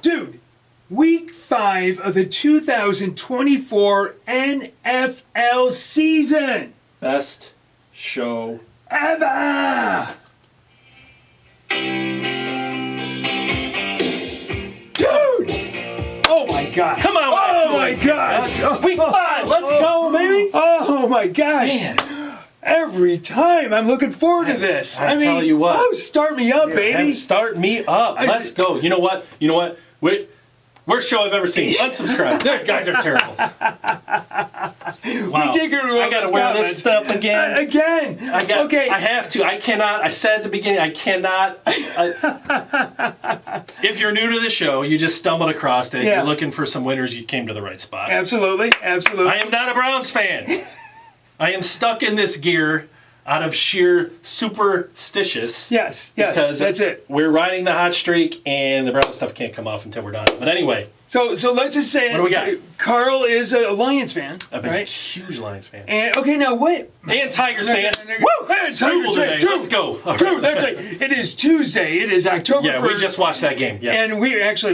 Dude, week 5 of the 2024 NFL season. Best show ever. Dude! Oh my God. Come on. Oh my gosh. Week 5. Let's go, baby. Oh my gosh. Man. Every time I'm looking forward to this. I tell you what. Oh, start me up, baby. Start me up. Let's go. You know what? Worst show I've ever seen. Unsubscribe. You guys are terrible. Wow. I got to wear this stuff again. Again. Okay. I have to. I cannot. I said at the beginning, I cannot. If you're new to the show, you just stumbled across it. Yeah. You're looking for some winners. You came to the right spot. Absolutely. Absolutely. I am not a Browns fan. I am stuck in this gear out of sheer superstitious. Yes, because that's it. We're riding the hot streak, and the Browns stuff can't come off until we're done. But anyway. So let's just say, what do we got? Carl is a Lions fan, a big, right? huge Lions fan. And okay, now what? And Tigers fan. Woo! Tigers today. Let's go. Dude, that's right. It is Tuesday. It is October 1st. Yeah, we just watched that game. Yeah. And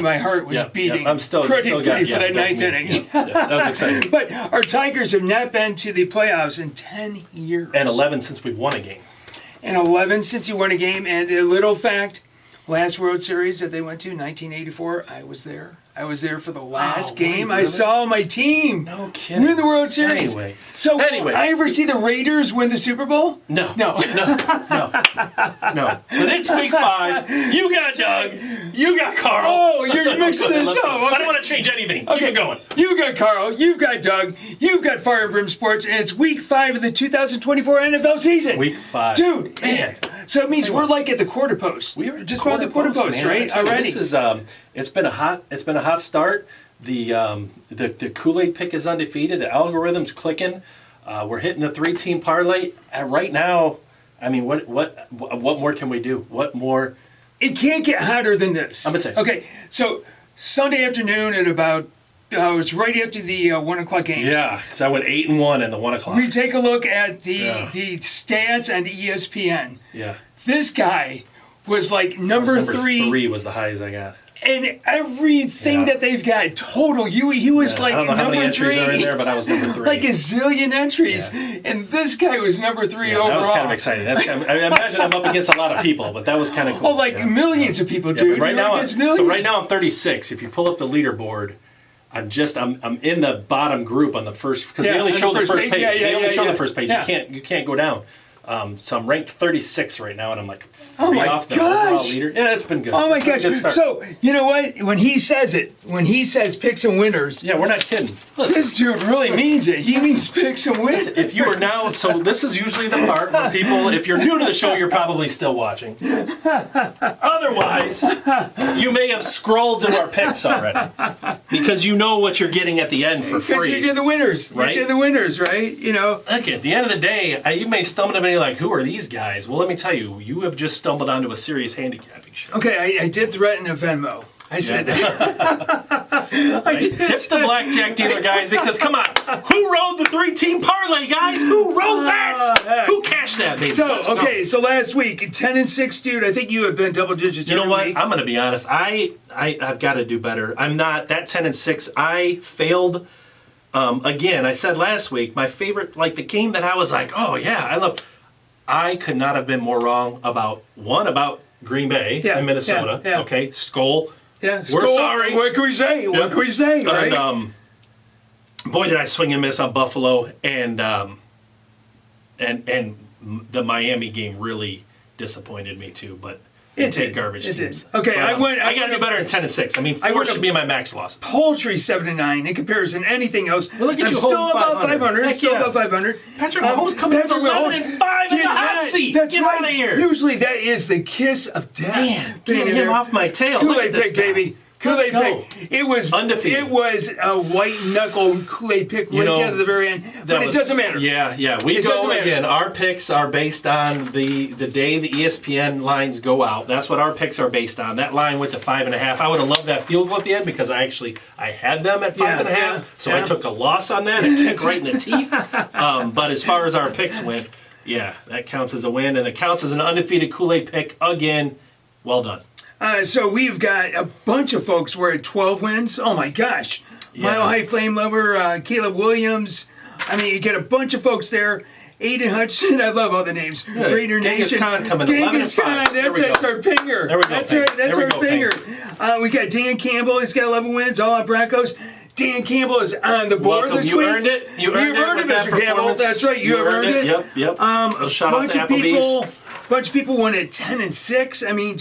my heart was beating. I'm still pretty got, for that ninth inning. Yeah, that was exciting. But our Tigers have not been to the playoffs in 10 years. And 11 since we've won a game. And 11 since you won a game. And a little fact, last World Series that they went to, 1984, I was there. I was there for the last game. Really? I saw my team win the World Series. Anyway. So, I ever see the Raiders win the Super Bowl? No. But it's week 5. You got Doug. You got Carl. Oh, you're mixing this up. Okay. I don't want to change anything. Keep it going. You've got Carl. You've got Doug. You've got Fire Brimm Sports. And it's week 5 of the 2024 NFL season. Week 5. Dude, man. So it means we're like at the quarter post. We were just about the quarter post, man. right? Already. This is it's been a hot start. The Kool-Aid pick is undefeated. The algorithm's clicking. We're hitting the 3-team parlay. Right now, I mean, what more can we do? What more? It can't get hotter than this. I'm gonna say. Okay, so Sunday afternoon at about it was right after the 1 o'clock games. Yeah, because I went 8-1 in the 1 o'clock. We take a look at the stats on ESPN. Yeah. This guy was like number 3. 3 was the highest I got. And everything that they've got total, he was like I don't know how many entries 3. are in there, but I was number 3. Like a zillion entries, and this guy was number 3 overall. That was kind of exciting. I imagine I'm up against a lot of people, but that was kind of cool. Oh, millions of people, dude. Right now, I'm 36. If you pull up the leaderboard, I'm in the bottom group on the first because they only show the first page. They only show the first page. You can't go down. So I'm ranked 36 right now, and I'm like 3 off the overall leader. Yeah, it's been good. Oh my gosh! So you know what? When he says picks and winners, we're not kidding. Listen, this dude really means it. He means picks and winners. Listen, if you are now, so this is usually the part where people, if you're new to the show, you're probably still watching. Otherwise, you may have scrolled to our picks already because you know what you're getting at the end for free. Because you're the winners, right? You're the winners, right? You know. Look, at the end of the day, you may stumble to me like, who are these guys? Well, let me tell you, you have just stumbled onto a serious handicapping show. Okay, I did threaten a Venmo. I said tip the blackjack dealer, guys, because come on, who rode the 3-team parlay, guys? Who rode that? Who cashed that, baby? So so last week, 10-6, dude. I think you have been double digits. You know what? Week. I'm going to be honest. I've got to do better. I'm not that 10-6. I failed. Again, I said last week, my favorite, like the game that I was like, oh yeah, I love. I could not have been more wrong about Green Bay and Minnesota. Yeah. Okay, Skull. Yeah, we're sorry. What can we say? What can we say? Right? And boy, did I swing and miss on Buffalo, and the Miami game really disappointed me too. But take garbage teams. Okay, I got to do better than 10-6. I mean, 4 should be my max loss. Paltry 7-9 in comparison to anything else. Well, look at you, still about 500. I'm still about 500. Patrick Mahomes coming with 11-5 in the hot seat. Get out of here. Usually that is the kiss of death. Man, get him off my tail. Kool-Aid pick, baby. Kool-Aid pick. It was undefeated. It was a white knuckle Kool-Aid pick right down to the very end. But it doesn't matter. Yeah. We go again. Our picks are based on the day the ESPN lines go out. That's what our picks are based on. That line went to 5.5. I would have loved that field goal at the end because I had them at 5.5. So I took a loss on that. A kick right in the teeth. But as far as our picks went, that counts as a win, and it counts as an undefeated Kool-Aid pick again. Well done. So we've got a bunch of folks. We're at 12 wins. Oh my gosh. Yeah. Mile High Flame Lover, Caleb Williams. I mean, you get a bunch of folks there. Aiden Hudson, I love all the names. Raider Genghis Nation. Khan coming 11 Genghis Khan, that's our pinger. There we go, That's Pheng. right, that's There we our go, pinger. We got Dan Campbell, he's got 11 wins, all out Broncos. Dan Campbell is on the board Welcome. this You week. earned it. You earned it with that Mr. Campbell. performance. That's right, you have earned it. Yep. A shout out to Applebee's. Bunch of people won at 10-6. I mean,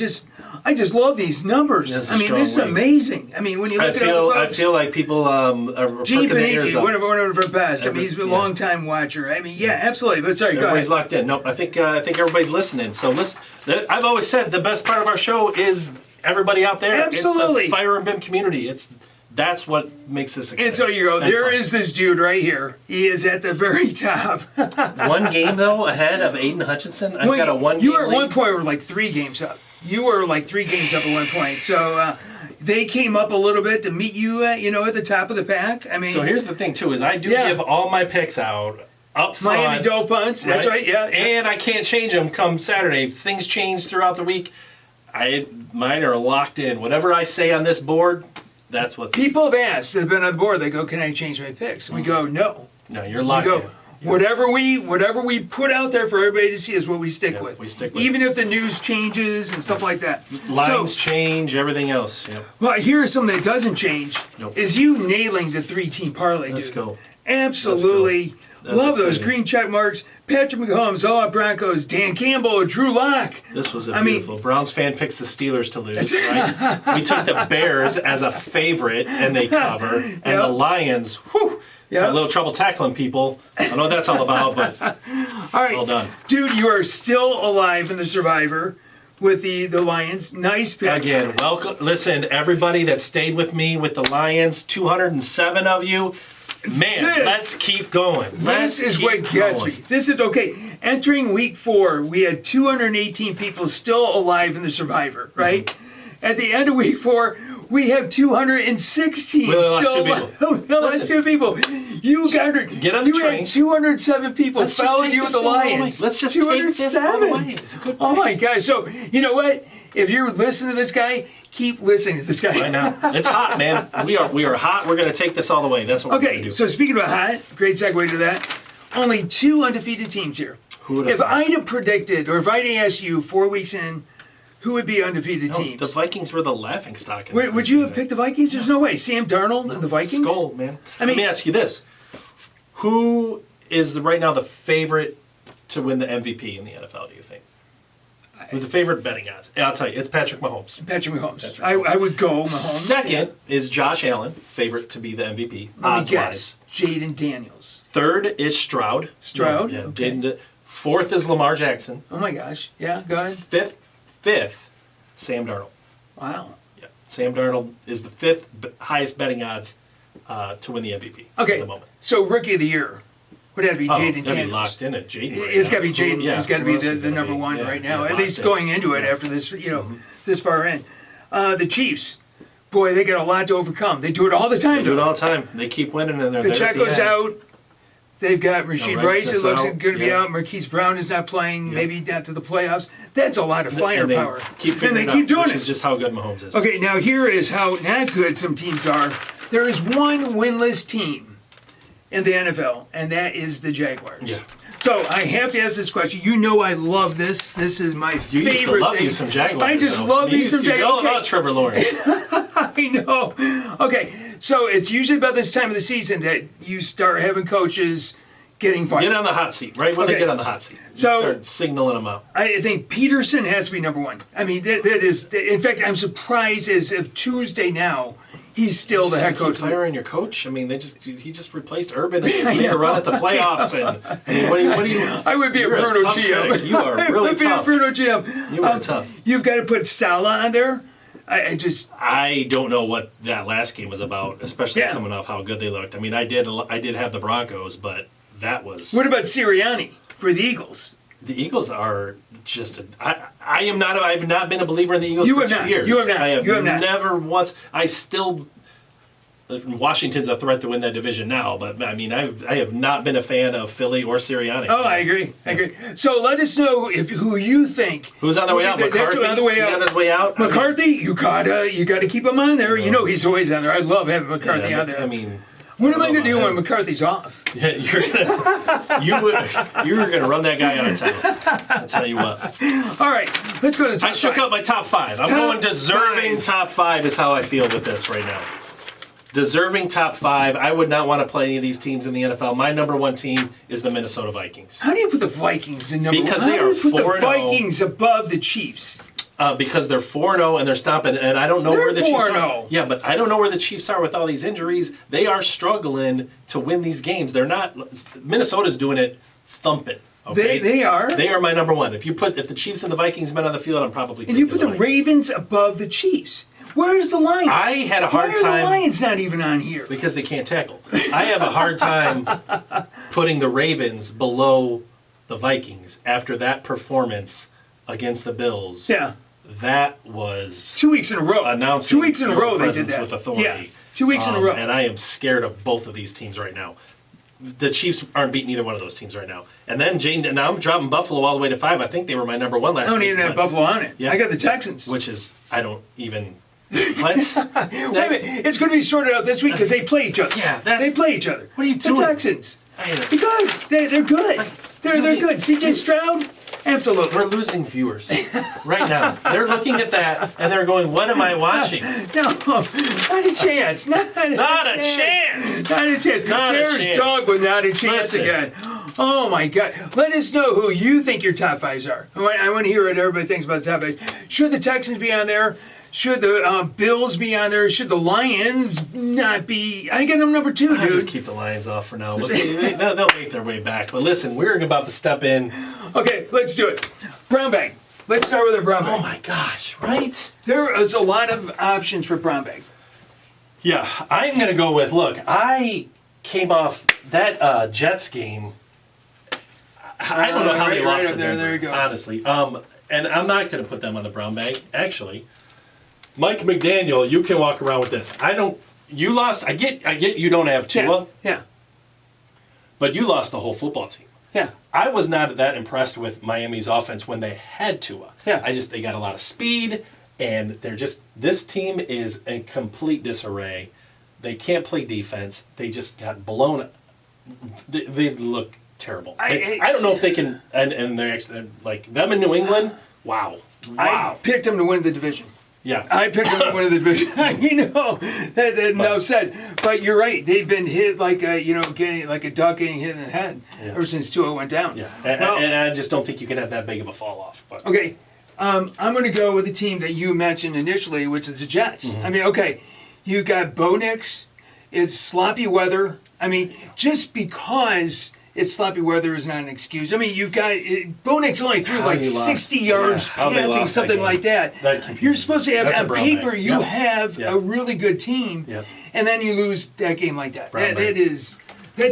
I just love these numbers. That's a I mean, strong this is week. amazing. I mean, when you look at all the I folks, feel like people are Gene perking their ears Panigi, up. one of our best. I mean, he's a long-time watcher. I mean, yeah, absolutely. But sorry, go Everybody's ahead. locked in. No, I think everybody's listening. So listen, I've always said the best part of our show is everybody out there. Absolutely. It's the Fire and Bim community. That's what makes this exciting. And so you go, And there fun. is this dude right here. He is at the very top. One game, though, ahead of Aiden Hutchinson. I've got a one-game You were at lead. one point, were like 3 games up. You were like 3 games up at one point. So they came up a little bit to meet you, at the top of the pack. I mean, So here's the thing, too, is I do give all my picks out up front. Miami Dolphins. That's right, yeah. And I can't change them come Saturday. If things change throughout the week, mine are locked in. Whatever I say on this board, that's what's... People have asked, they've been on the board, they go, can I change my picks? And we go, no. No, you're We locked go, in. whatever we put out there for everybody to see is what we stick with. we stick with Even if the news changes and stuff like that. Lines So, change, everything else. Yep. well, here is something that doesn't change, Nope. is you nailing the 3-team parlay, Let's dude. go. Absolutely. That's Love those exciting. green check marks. Patrick Mahomes, all out Broncos, Dan Campbell, Drew Lock. This was I mean- beautiful. Browns fan picks the Steelers to lose, right? We took the Bears as a favorite, and they cover. And the Lions, had a little trouble tackling people. I don't know what that's all about, but All right. well done. Dude, you are still alive in the Survivor with the Lions. Nice pick. Again, welcome. Listen, everybody that stayed with me with the Lions, 207 of you. Man, let's keep going. This is what gets me. This is okay. Entering week 4, we had 218 people still alive in the Survivor, right? Mm-hmm. At the end of week 4, we have 216 We only lost still 2 alive. people. We only lost 2 people. You got Get on the you train. had 207 people Let's just following take you with this the thing all the way. Lions. Let's just take this all the way. It's a good Oh pick. my gosh. So, you know what? If you're listening to this guy, keep listening to this guy. Right now, it's hot, man. We are hot. We're going to take this all the way. That's what we're going to Okay, do. so speaking about hot, great segue to that. Only 2 undefeated teams here. Who would have If thought? I'd have predicted, or if I'd asked you 4 weeks in, who would be undefeated No, teams? the Vikings were the laughing stock. in Would the you have season. picked the Vikings? There's no way. Sam Darnold and the Vikings? Skull, man. I mean- Let me ask you this: who is right now the favorite to win the MVP in the NFL? Do you think? Who's the favorite betting odds? I'll tell you, it's Patrick Mahomes. Patrick Mahomes. Patrick I would go Mahomes. Second is Josh Allen, favorite to be the MVP. Let me Odds guess. wise. Jaden Daniels. Third is Stroud. Stroud, Yeah. okay. Fourth is Lamar Jackson. Oh my gosh. Yeah, go ahead. Fifth, Sam Darnold. Wow. Yeah, Sam Darnold is the fifth highest betting odds to win the MVP Okay, at the moment. so Rookie of the Year would have to be Oh, Jaden that'd Daniels. be locked in at Jaden. Right It's now. got to be Jaden. Yeah, He's got to who be else is the gonna number be? one Yeah, right now. yeah, At locked least in. going into it after this, this far in. The Chiefs, boy, they got a lot to overcome. They do it all the time. They do it though. all the time. They keep winning, and they're there at the Pacheco's end. out. They've got Rasheed Rice Rice. It is looks out, going to be yeah. out. Marquise Brown is not playing. Yep. Maybe down to the playoffs. That's a lot of And they firepower. keep and figuring they it keep out, doing which it. is just how good Mahomes is. Okay, now here is how not good some teams are. There is one winless team in the NFL, and that is the Jaguars. Yeah. So I have to ask this question. You know I love this. This is my You favorite used to love thing. you some Jaguars. I just though. love You me some used to be all Jaguars. about Trevor Lawrence. I know. Okay, so it's usually about this time of the season that you start having coaches getting fired. Get on the hot seat, right when Okay. they get on the hot seat. You So- start signaling them out. I think Peterson has to be number one. I mean, that is. In fact, I'm surprised as of Tuesday now, he's still the head coach. Keep firing your coach. I mean, he just replaced Urban and made a run at the playoffs. And I mean, what do you? I would be You're a Bruno tough GM. critic. You are really I would tough. be a Bruno GM. You are tough. You've got to put Salah on there. I just. I don't know what that last game was about, especially Yeah. coming off how good they looked. I mean, I did have the Broncos, but that was. What about Sirianni for the Eagles? The Eagles are just. I've not been a believer in the Eagles You for have 2 not. years. You have not. I have You have not. never once. I still Washington's a threat to win that division now, but I mean, I have not been a fan of Philly or Sirianni. Oh, I agree. So let us know who you think. Who's on the way out? McCarthy? That's on the way out. On his way out? McCarthy, you gotta keep him on there. You know he's always on there. I love having McCarthy on there. I mean, what am I gonna do when McCarthy's off? Yeah, you're gonna run that guy out of town. I'll tell you what. All right, let's go to top I shook five. up my top 5. I'm going deserving top 5 is how I feel with this right now. Deserving top 5. I would not want to play any of these teams in the NFL. My number 1 team is the Minnesota Vikings. How do you put the Vikings in number Because one? they How are do you put the 4-0. Vikings above the Chiefs? Because they're 4-0 and they're stomping, and I don't know where the Chiefs are. 4-0. Yeah, but I don't know where the Chiefs are with all these injuries. They are struggling to win these games. They're not. Minnesota's doing it thumping. Okay? They are. They are my number 1. If the Chiefs and the Vikings been on the field, I'm probably And taking you put the Vikings. Ravens above the Chiefs. Where's the Lions? I had a hard Why are time the Lions not even on here? because they can't tackle. I have a hard time putting the Ravens below the Vikings after that performance against the Bills. Yeah. That was 2 weeks in a row. announcing 2 weeks in a your row they did presence that. with authority. Yeah. 2 weeks in a row. And I am scared of both of these teams right now. The Chiefs aren't beating either one of those teams right now. And then now I'm dropping Buffalo all the way to 5. I think they were my number 1 last I don't week. even have but- Buffalo on it. Yeah. I got the Texans. Which is, I don't even... Let's... Wait a minute. It's going to be sorted out this week because they play each other. Yeah, they play each other. What are you The doing? Texans. Because they're good. They're good. CJ Stroud? Absolutely. We're losing viewers right now. They're looking at that and they're going, what am I watching? No, not a chance. Not a chance. Not a chance. Not a chance. Not a There's chance. dog with not a chance Listen. again. Oh my God. Let us know who you think your top 5s are. I want to hear what everybody thinks about the top 5. Should the Texans be on there? Should the Bills be on there? Should the Lions not be? I get them number 2, I'll just dude. keep the Lions off for now. But they'll make their way back. But listen, we're about to step in. Okay, let's do it. Brown bag. Let's start with our brown Oh bag. my gosh, right? There is a lot of options for brown bag. Yeah, I'm going to go with, look, I came off that Jets game. I don't know how they right lost up to there, Denver, there you go. honestly. And I'm not going to put them on the brown bag, actually. Mike McDaniel, you can walk around with this. You lost, I get you don't have Tua, Yeah. but you lost the whole football team. Yeah. I was not that impressed with Miami's offense when they had Tua. Yeah. They got a lot of speed, and this team is in complete disarray. They can't play defense. They just got blown. They look terrible. I don't know if they can, and they're actually, like, them in New England, wow. I picked them to win the division. Yeah. I picked them to win the division. That enough said. But you're right. They've been hit like getting like a duck getting hit in the head ever since Tua went down. Yeah. And I just don't think you can have that big of a fall off. But. Okay. I'm going to go with the team that you mentioned initially, which is the Jets. Mm-hmm. I mean, okay, you got Bo Nix. It's sloppy weather. I mean, just because it's sloppy weather is not an excuse. I mean, you've got Bo Nix only threw How like you lost. 60 yards How they passing, lost something that like game. that. That confuses You're supposed to have That's a on brown paper. bag. You Yep. have Yep. a really good team, Yep. and then you lose that game like that. Brown bag. That's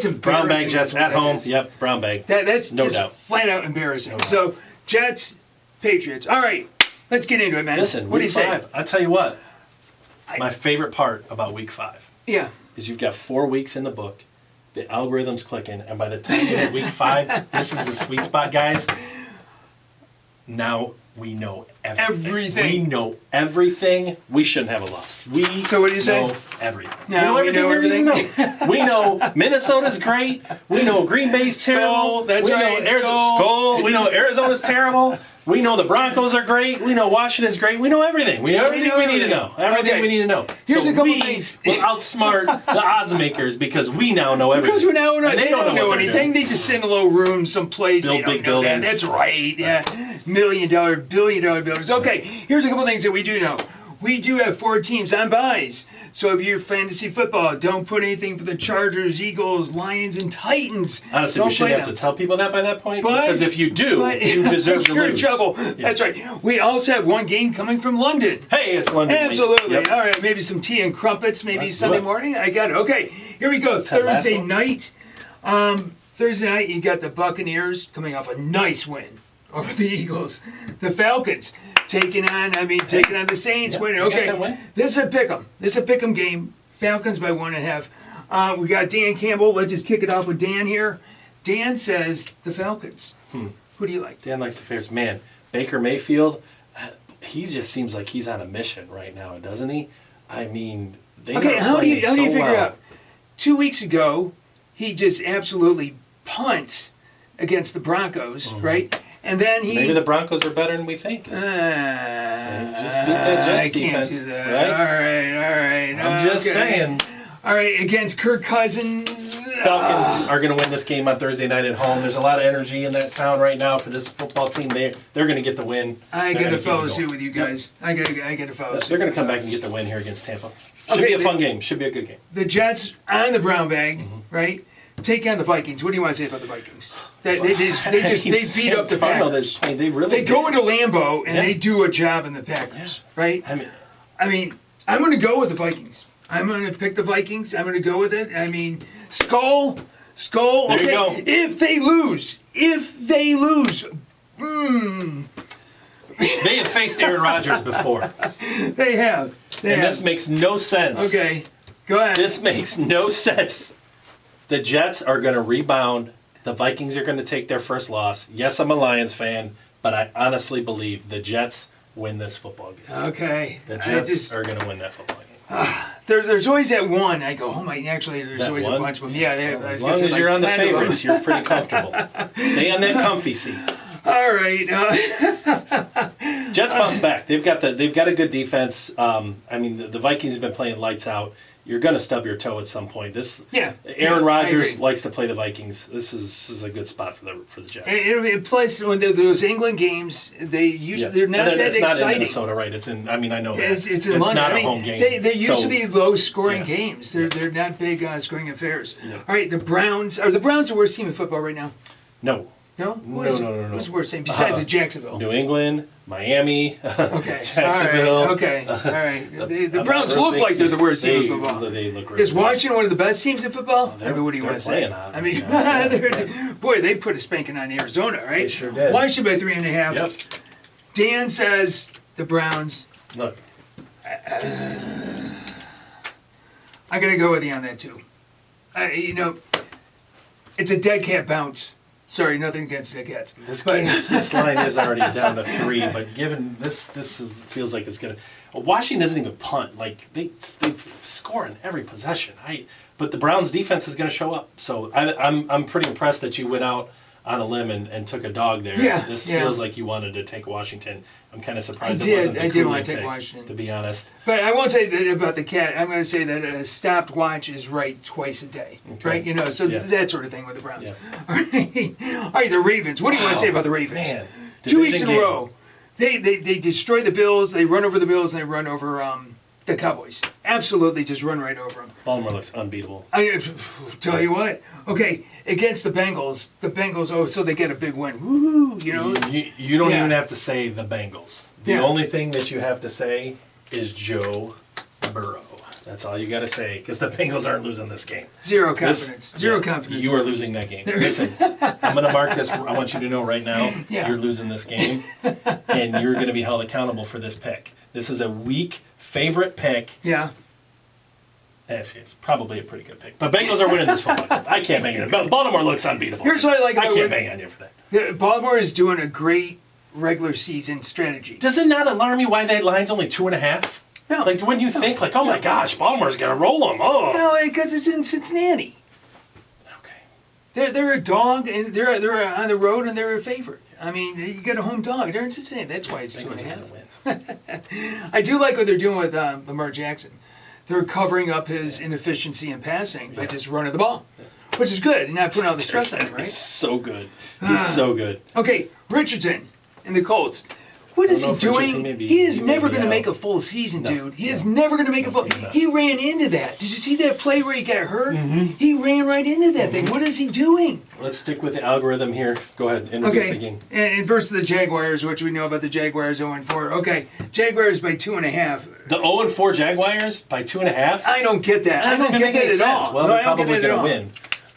embarrassing. Brown bag Jets what at that home. is. Yep, brown bag. That's No just doubt. flat out embarrassing. No doubt. So Jets, Patriots. All right, let's get into it, man. Listen, what do you week say? 5. I'll tell you what. My favorite part about week 5 Yeah. is you've got 4 weeks in the book. The algorithm's clicking, and by the time you hit week 5, this is the sweet spot, guys. Now we know everything. Everything. We know everything. We shouldn't have a loss. So what do you say? know everything. Now we know there is to know. We know Minnesota's great. We know Green Bay's terrible. That's we right, know Skull. We know Arizona's terrible. We know the Broncos are great. We know Washington's great. We know everything. We know everything we need to know. Everything Okay. we need to know. Here's so a couple we things. will outsmart the odds makers because we now know everything. Because we now know And they don't know what they're anything. doing. They just sit in a little room someplace. Build they don't big know that. buildings. That's right. Yeah. $1 million, $1 billion buildings. Okay, here's a couple things that we do know. We do have 4 teams on buys. So if you're fantasy football, don't put anything for the Chargers, Eagles, Lions, and Titans. Honestly, don't we shouldn't play have them. to tell people that by that point But- because if you do, But you deserve to you're lose. in trouble. Yeah. That's right. We also have one game coming from London. Hey, it's London week. Absolutely. Yep. All right, maybe some tea and crumpets, maybe Let's do Sunday it. morning. I got it. Okay, here we go. Ted Thursday Lasso. night. Thursday night, you got the Buccaneers coming off a nice win over the Eagles. The Falcons taking on the Saints. Yeah, winning. they got Okay, that win. this is a pick'em. This is a pick'em game. Falcons by 1.5. We got Dan Campbell. Let's just kick it off with Dan here. Dan says the Falcons. Who do you like? Dan likes the favorites. Man, Baker Mayfield, he just seems like he's on a mission right now, doesn't he? I mean, they Okay, are how do you playing figure well. out? 2 weeks ago, he just absolutely punts against the Broncos, right? And then he Maybe the Broncos are better than we think. They just beat that Jets I can't defense, do that. right? All right. I'm just okay. saying. All right, against Kirk Cousins. Falcons are going to win this game on Thursday night at home. There's a lot of energy in that town right now for this football team. They're going to get the win. I They're got gonna to follow keep it suit going. with you guys. I got to follow They're suit. going to come back and get the win here against Tampa. Should Okay, be a fun game. Should be a good game. The Jets on the brown bag, right? Take on the Vikings. What do you want to say about the Vikings? They beat up the Packers. They really They go did. into Lambeau and Yeah. they do a job in the Packers, right? I mean, I'm going to go with the Vikings. I'm going to pick the Vikings. I'm going to go with it. I mean, Skull. There Okay, you go. if they lose, They have faced Aaron Rodgers before. they have. And this makes no sense. Okay, go ahead. This makes no sense. The Jets are going to rebound. The Vikings are going to take their first loss. Yes, I'm a Lions fan, but I honestly believe the Jets win this football game. Okay. The Jets are going to win that football game. There's always that one. I go, oh my, actually, there's That always one? a bunch of them. Yeah, As long as you're on the favorites, you're pretty comfortable. Stay on that comfy seat. All right. Jets bounce back. They've got a good defense. I mean, the Vikings have been playing lights out. You're going to stub your toe at some point. Aaron Rodgers likes to play the Vikings. This is a good spot for the Jets. And plus, when those England games, they're not that it's exciting. not in Minnesota, right? It's in. I mean, I know that. It's in London. not a home game. They used to be low-scoring games. They're not big scoring affairs. Yeah. All right, the Browns. Are the Browns the worst team in football right now? No. No? No. Who's the worst team besides the Jacksonville? New England, Miami, Okay. Jacksonville. All right. The Browns look like they're the worst team in football. They look really Is Washington one of the best teams in football? I mean, what do you they're want to say? playing hot. I mean, boy, they put a spanking on Arizona, right? They sure did. Washington by 3.5. Yep. Dan says the Browns. Look, I got to go with you on that too. It's a dead cat bounce. Sorry, nothing against dead cats. this line is already down to 3, but given this feels like it's gonna. Washington doesn't even punt. Like they score in every possession. But the Browns defense is going to show up. So I'm pretty impressed that you went out on a limb and took a dog there. Yeah, This yeah. feels like you wanted to take Washington. I'm kind of surprised I it did. wasn't the I did Kool-Aid want to take pick, Washington. to be honest. But I won't say that about the cat. I'm going to say that a stopped watch is right twice a day, right? So Yeah. that sort of thing with the Browns. Yeah. All right, the Ravens. What do you want to say about the Ravens? Man, 2 weeks in division a game. row, they destroy the Bills. They run over the Bills and they run over the Cowboys. Absolutely, just run right over them. Baltimore looks unbeatable. I tell you what. Okay, against the Bengals. Oh, so they get a big win. Woo! You don't Yeah. even have to say the Bengals. The Yeah. only thing that you have to say is Joe Burrow. That's all you got to say, because the Bengals aren't losing this game. Zero confidence. Zero Yeah, confidence. You are losing that game. Listen, I'm going to mark this. I want you to know right now, Yeah. you're losing this game, and you're going to be held accountable for this pick. This is a weak favorite pick. Yeah. It's probably a pretty good pick. But Bengals are winning this football game. I can't bang on it. Baltimore looks unbeatable. Here's what I like about I can't bang on you for that. Baltimore is doing a great regular season strategy. Does it not alarm you why that line's only 2.5? No. Like when you think like, oh my gosh, Baltimore's gonna roll them. Oh. No, because it's in Cincinnati. Okay. They're a dog, and they're on the road, and they're a favorite. I mean, you get a home dog. They're in Cincinnati. That's why it's Bengals are 2.5. gonna win. I do like what they're doing with Lamar Jackson. They're covering up his inefficiency in passing by just running the ball, which is good, and not putting all the stress on him, He's right? so good. He's so good. Okay, Richardson and the Colts. What is he know if Richardson doing? may be- He is he may never be going to out. make a full season, dude. He is No. never going to make a full. he's not. He ran into that. Did you see that play where he got hurt? He ran right into that thing. What is he doing? Let's stick with the algorithm here. Go ahead, introduce the Okay, game. and versus the Jaguars, which we know about the Jaguars 0-4. Okay, Jaguars by 2.5. The 0-4 Jaguars by 2.5. I don't get that. I don't Doesn't get make that any at sense. all. Well, No, they're I don't get probably that at going to all. win.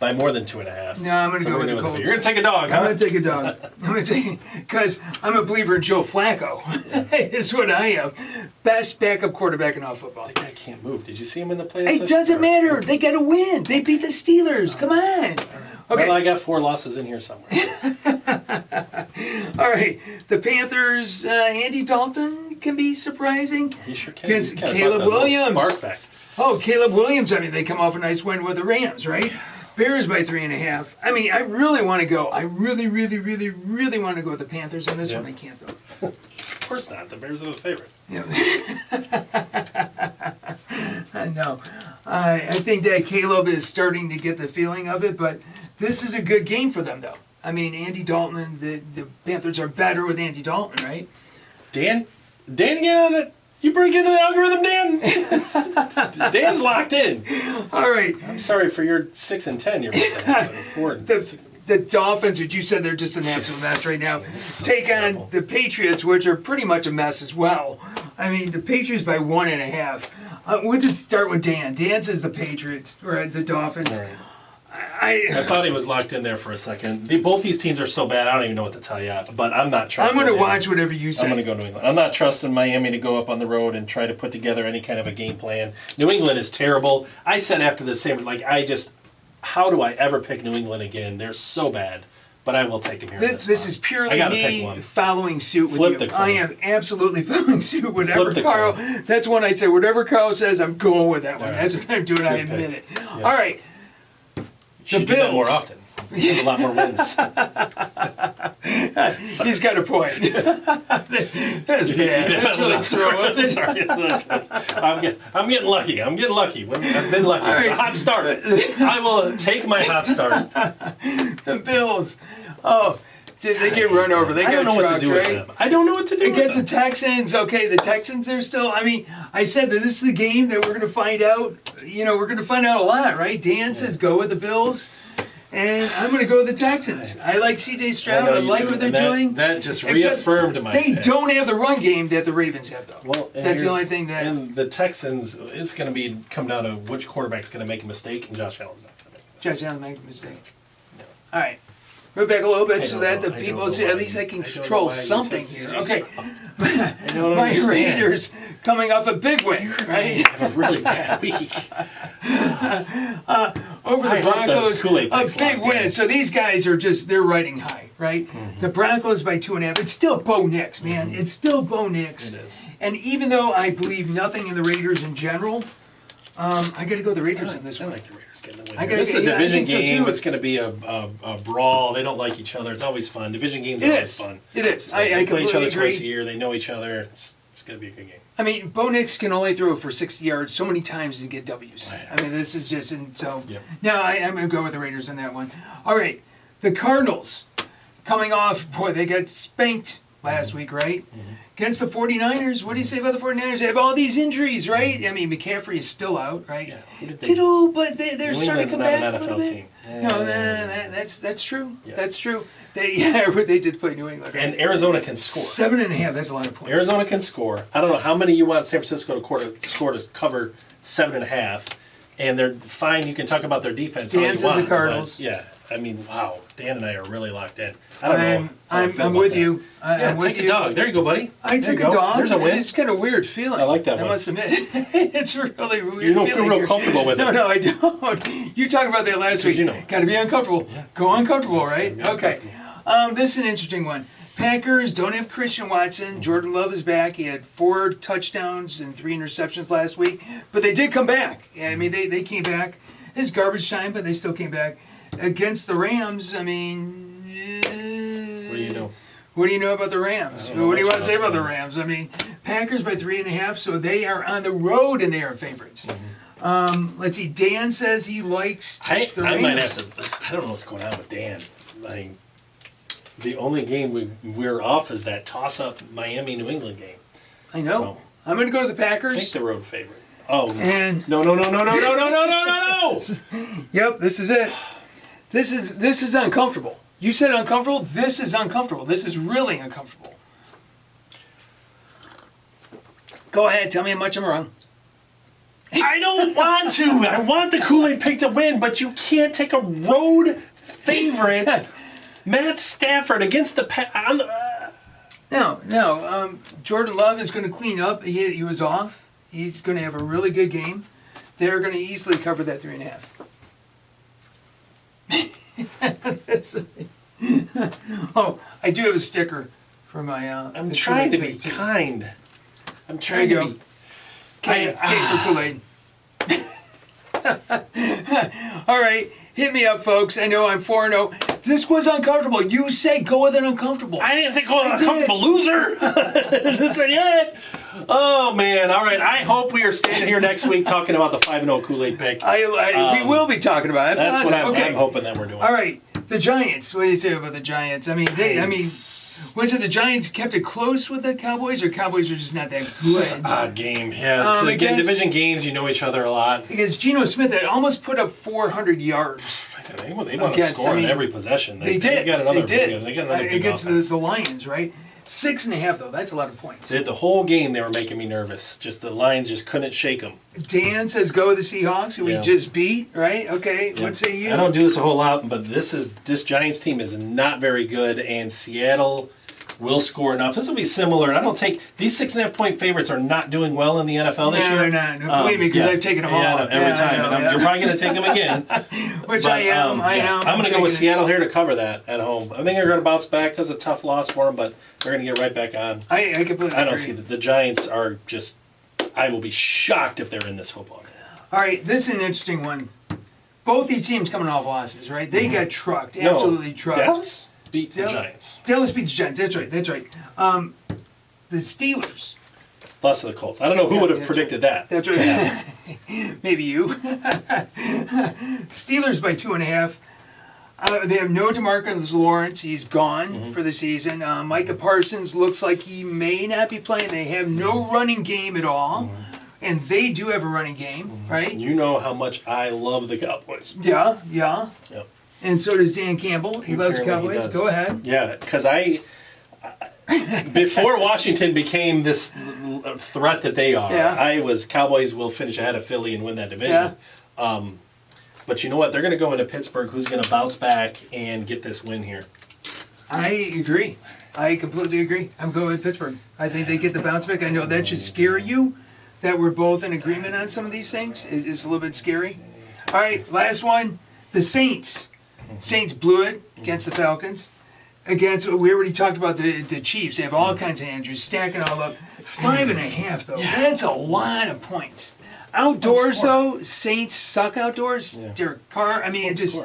By more than 2.5. No, I'm going to So go we're with the gonna Colts. You're going to take a dog, huh? I'm going to take a dog. I'm going to take because I'm a believer in Joe Flacco. Is what I am. Best backup quarterback in all football. The guy can't move. Did you see him in the playoffs? It doesn't matter. They got to win. They beat the Steelers. Come on. Okay. Well, I got 4 losses in here somewhere. All right. The Panthers, Andy Dalton can be surprising. He sure can. Against He's kinda Caleb brought the little Williams. Spark back. Oh, Caleb Williams. I mean, they come off a nice win with the Rams, right? Bears by 3.5. I mean, I really want to go. I really, really, really, really want to go with the Panthers on this one. I can't, though. Of course not. The Bears are the favorite. Yeah. I know. I think that Caleb is starting to get the feeling of it, but this is a good game for them, though. I mean, Andy Dalton and the Panthers are better with Andy Dalton, right? Dan again. You break into the algorithm, Dan. Dan's locked in. All right. I'm sorry for your 6-10. You're The Dolphins, which you said they're just an absolute mess right now, So take terrible. on the Patriots, which are pretty much a mess as well. I mean, the Patriots by 1.5. We'll just start with Dan. Dan says the Patriots, or the Dolphins. All right. I thought he was locked in there for a second. Both these teams are so bad, I don't even know what to tell you. But I'm not trusting. I'm going to him. watch whatever you say. I'm going to go New England. I'm not trusting Miami to go up on the road and try to put together any kind of a game plan. New England is terrible. I said after the same, how do I ever pick New England again? They're so bad. But I will take him here. This is purely I gotta pick me one. follling suit with Flip you. the coin. I am absolutely following suit. Whatever Flip the Carl. coin. That's when I say whatever Carl says, I'm going with that one. All right. That's what I'm doing. I Good admit pick. it. Yeah. All right. Should do that more often. You have a lot more wins. He's got a point. That's bad. That's really throw, wasn't it? Sorry. I'm getting lucky. I've been lucky. All It's a right. hot start. I will take my hot start. The Bills. Oh, did they get run over? They I don't got know what to trucked, do right? with them. I don't know what to do Against the with them. Texans, okay, the Texans are still, I mean, I said that this is the game that we're going to find out, we're going to find out a lot, right? Dan says go with the Bills, and I'm going to go with the Texans. I like C.J. Stroud, I like what they're doing. That just Except reaffirmed my They pick. don't have the run game that the Ravens have, though. Well, That's the only thing that... And the Texans, it's going to come down to which quarterback's going to make a mistake, and Josh Allen's not going to make a mistake. Josh Allen made a mistake. All right. Move back a little bit I so don't that know- the I people don't know see, at why- least they can I don't know control why you something took here. CJ Okay. I don't My understand. Raiders coming off a big win, right? Have a really bad week. Over I the hope the Broncos, Kool-Aid a pick's big locked in. win. So these guys are they're riding high, right? The Broncos by 2.5. It's still Bo Nix, man. It's still Bo Nix. It is. And even though I believe nothing in the Raiders in general, I got to go with the Raiders in this I one. like the Raiders getting the win. I here. gotta This is a get- I division think so, game. too. It's going to be a brawl. They don't like each other. It's always fun. Division games are It always is. fun. It is. So I they play each completely other twice a agree. year. They know each other. It's going to be a good game. I mean, Bo Nix can only throw for 60 yards so many times to get W's. Right. I mean, this is just, and so, Yep. no, I'm going to go with the Raiders in that one. All right, the Cardinals coming off, boy, they got spanked last week, right? Against the 49ers. What do you say about the 49ers? They have all these injuries, right? I mean, McCaffrey is still out, right? Yeah. Who did they- Kiddo, but they're New starting to England's come not back an a little NFL bit. team. No, that's true. Yeah. That's true. They did play New England. Right? And Arizona can score. 7.5, that's a lot of points. Arizona can score. I don't know how many you want San Francisco to score to cover 7.5, and they're fine. You can talk about their defense. all Dan you says want, the Cardinals. but yeah, I mean, wow. Dan and I are really locked in. I don't know. how I feel I'm about with that. you. Yeah, I'm with take you. a dog. There you go, buddy. I There took you a go. dog. There's a win. It's kind of weird feeling. I like that I one. must admit, it's really weird. You don't feel feeling real here. comfortable with No, it. no, I don't. You talked about that last week. you know. Got to be uncomfortable. Go uncomfortable, It's right? gotta be Okay. This is an interesting one. Packers don't have Christian Watson. Jordan Love is back. He had 4 touchdowns and 3 interceptions last week, but they did come back. I mean, they came back. It's garbage time, but they still came back against the Rams. I mean. What do you know? What do you know about the Rams? I don't know What do you much want to say about about the the Rams? I mean, Packers by 3.5, so they are on the road and they are favorites. Let's see. Dan says he likes the Rams. I might have to. I don't know what's going on with Dan. I mean, the only game we're off is that toss-up Miami-New England game. I know. So, I'm going to go to the Packers. take the road favorite. Oh, And no. yep, this is it. This is uncomfortable. You said uncomfortable. This is uncomfortable. This is really uncomfortable. Go ahead. Tell me how much I'm wrong. I don't want to. I want the Kool-Aid pick to win, but you can't take a road favorite, Matt Stafford, against the No. Jordan Love is going to clean up. He was off. He's going to have a really good game. They're going to easily cover that 3.5. Oh, I do have a sticker for my. I'm trying to be kind. I'm trying to be. K for Kool-Aid. All right, hit me up, folks. I know I'm 4-0. This was uncomfortable. You say go with an uncomfortable. I didn't say go with an uncomfortable loser. That's not it. Oh, man. All right. I hope we are standing here next week talking about the 5-0 Kool-Aid pick. We will be talking about it. That's what I'm hoping that we're doing. All right. The Giants. What do you say about the Giants? I mean, was it the Giants kept it close with the Cowboys, or Cowboys are just not that good? It's an odd game. Yeah. So again, division games, you know each other a lot. Because Geno Smith had almost put up 400 yards. They want to score in every possession. They did. They got another big against offense. the Lions, right? 6.5 though. That's a lot of points. The whole game they were making me nervous. Just the Lions just couldn't shake them. Dan says go with the Seahawks, who we just beat, right? Okay. What say you? I don't do this a whole lot, but this Giants team is not very good, and Seattle will score enough. This will be similar. I don't take these 6.5 point favorites are not doing well in the NFL this year. No, they're not. Believe me, because I've taken them all. Every time. You're probably going to take them again. Which I am. I'm going to go with Seattle here to cover that at home. I think they're going to bounce back because of a tough loss for them, but they're going to get right back on. I completely I don't agree. see that. The Giants are just. I will be shocked if they're in this football game. All right, this is an interesting one. Both these teams coming off losses, right? They got trucked, absolutely trucked. Dallas beat the Giants. Dallas beat the Giants. That's right. The Steelers. Lost to the Colts. I don't know who would have predicted that. That's right. Maybe you. Steelers by 2.5. They have no DeMarcus Lawrence. He's gone for the season. Micah Parsons looks like he may not be playing. They have no running game at all. And they do have a running game, right? You know how much I love the Cowboys. Yeah. Yep. And so does Dan Campbell. He loves the Cowboys. Go ahead. Yeah, because before Washington became this threat that they are, I was Cowboys will finish ahead of Philly and win that division. Yeah. But you know what? They're going to go into Pittsburgh, who's going to bounce back and get this win here. I agree. I completely agree. I'm going with Pittsburgh. I think they get the bounce back. I know that should scare you, that we're both in agreement on some of these things. It's a little bit scary. All right, last one. The Saints. Saints blew it against the Falcons. We already talked about the Chiefs. They have all kinds of injuries, stacking all up. 5.5, though. Yeah. That's a lot of points. Outdoors, though, Saints suck outdoors. Yeah. Derek Carr. I mean, it just.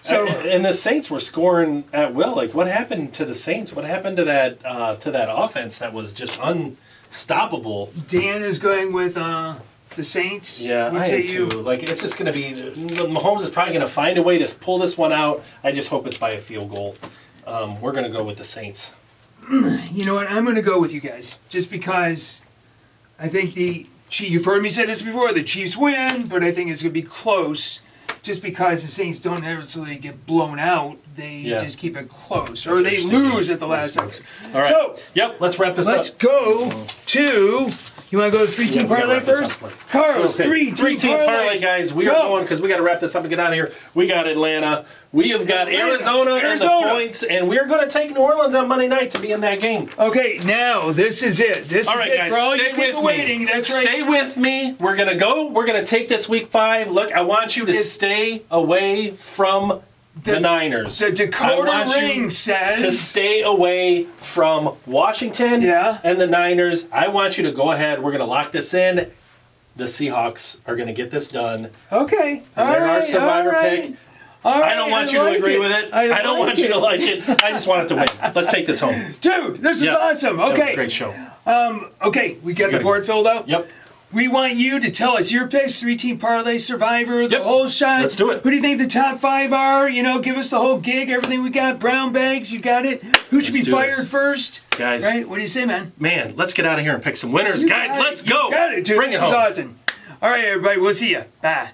So and the Saints were scoring at will. Like, what happened to the Saints? What happened to that offense that was just unstoppable? Dan is going with the Saints. Yeah, I am too. Like, it's just going to be. Mahomes is probably going to find a way to pull this one out. I just hope it's by a field goal. We're going to go with the Saints. You know what? I'm going to go with you guys just because I think you've heard me say this before. The Chiefs win, but I think it's going to be close. Just because the Saints don't necessarily get blown out, they just keep it close, or they lose at the last second. All right. So, let's wrap this up. Let's go to. You want to go to 3-team parlay first? Carlos, okay. 3-team parlay, guys. We are going because we got to wrap this up and get out of here. We got Atlanta. We have got Arizona and the points, and we're going to take New Orleans on Monday night to be in that game. Okay, now this is it. All right, guys, for all stay you people waiting. That's right. Stay with me. We're going to go. We're going to take this week 5. Look, I want you to stay away from the Niners. The Dakota ring says to stay away from Washington and the Niners. I want you to go ahead. We're going to lock this in. The Seahawks are going to get this done. Okay. They're our survivor pick. I don't want you to agree with it. I don't want you to like it. I just want it to win. Let's take this home. Dude, this is awesome. Okay. That was a great show. Okay, we got the board filled out? Yep. We want you to tell us your picks, 3-team parlay, survivor, the whole shot. Let's do it. Who do you think the top 5 are? Give us the whole gig, everything we got. Brown bags, you got it. Who should be fired first? Guys. Right? What do you say, man? Man, let's get out of here and pick some winners. Guys, let's go. You got it, dude. Bring it home. This is awesome. All right, everybody. We'll see you. Bye.